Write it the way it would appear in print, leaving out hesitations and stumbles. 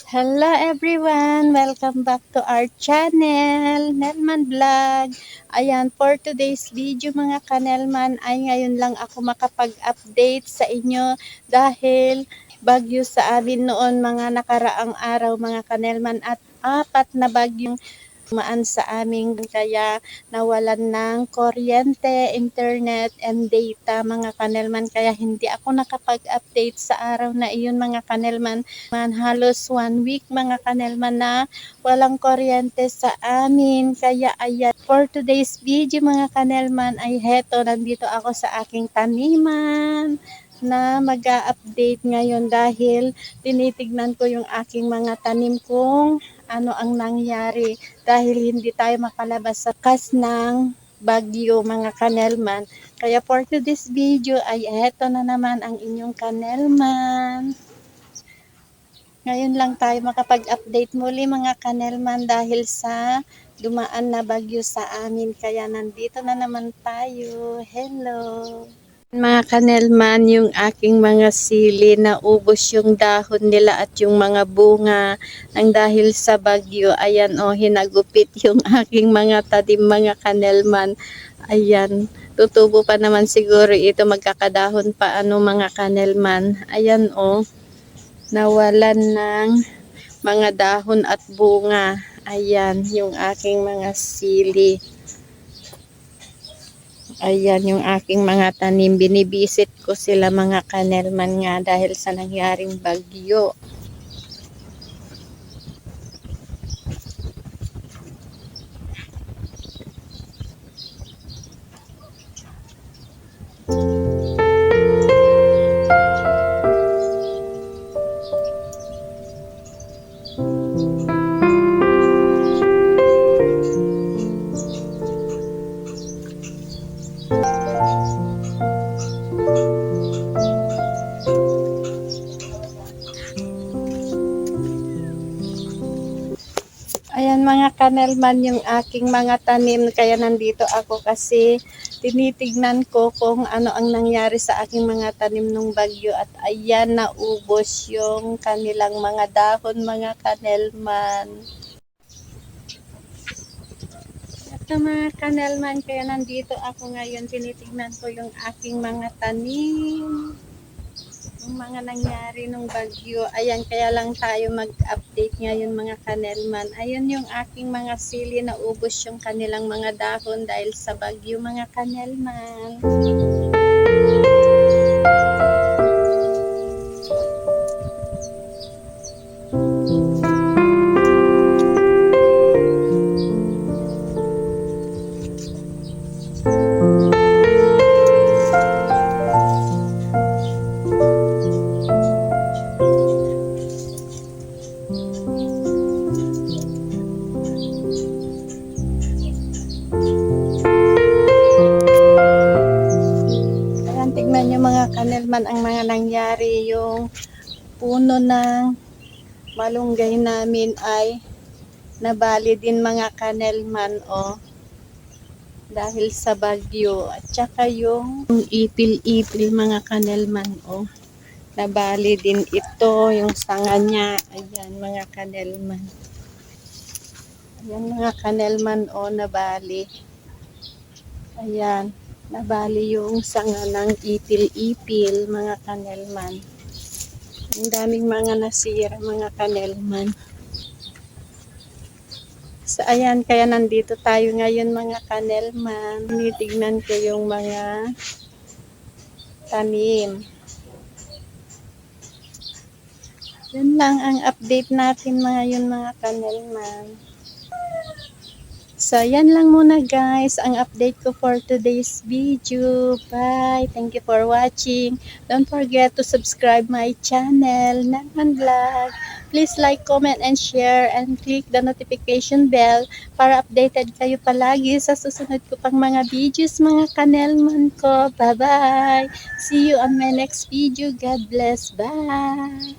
Hello everyone! Welcome back to our channel, Nelman Vlog. Ayan, for today's video mga kanelman ay ngayon lang ako makapag-update sa inyo dahil bagyo sa amin noon mga nakaraang araw mga kanelman at apat na bagyong dumaan sa amin kaya nawalan ng kuryente, internet, and data mga kanelman kaya hindi ako nakapag-update sa araw na iyon mga kanelman. Halos 1 week mga kanelman na walang kuryente sa amin kaya ayan, for today's video mga kanelman ay heto, nandito ako sa aking taniman na mag-a-update ngayon dahil tinitignan ko yung aking mga tanim kung ano ang nangyari dahil hindi tayo makalabas sa kas ng bagyo mga kanelman. Kaya for today's video ay eto na naman ang inyong kanelman. Ngayon lang tayo makapag-update muli mga kanelman dahil sa dumaan na bagyo sa amin. Kaya nandito na naman tayo. Hello! Mga kanelman, yung aking mga sili na ubos yung dahon nila at yung mga bunga nang dahil sa bagyo. Ayan hinagupit yung aking mga tanim mga kanelman. Ayan, tutubo pa naman siguro ito, magkakadahon pa mga kanelman. Ayan nawalan ng mga dahon at bunga. Ayan, yung aking mga sili. Ayan yung aking mga tanim. Binibisit ko sila mga kanelman nga dahil sa nangyaring bagyo. Ayan mga kanelman yung aking mga tanim kaya nandito ako kasi tinitignan ko kung ano ang nangyari sa aking mga tanim nung bagyo at ayan naubos yung kanilang mga dahon mga kanelman. Ito mga kanelman kaya nandito ako ngayon tinitignan ko yung aking mga tanim. Yung mga nangyari nung bagyo. Ayan, kaya lang tayo mag-update ngayon mga kanelman. Ayan yung aking mga sili na ubos yung kanilang mga dahon dahil sa bagyo mga kanelman. Tignan nyo mga kanelman ang mga nangyari. Yung puno ng malunggay namin ay nabali din mga kanelman dahil sa bagyo. At saka yung ipil-ipil mga kanelman nabali din ito yung sanga niya. Ayan mga kanelman. Ayan mga kanelman nabali. Ayan. Nabali yung sanga ng ipil-ipil mga kanelman. Ang daming mga nasira mga kanelman. So ayan, kaya nandito tayo ngayon mga kanelman. Tinitignan ko yung mga tanim. Yan lang ang update natin ngayon mga kanelman. So, yan lang muna guys, ang update ko for today's video. Bye! Thank you for watching. Don't forget to subscribe my channel, Nelman Vlog. Please like, comment, and share, and click the notification bell para updated kayo palagi sa susunod ko pang mga videos mga kanelman ko. Bye-bye! See you on my next video. God bless. Bye!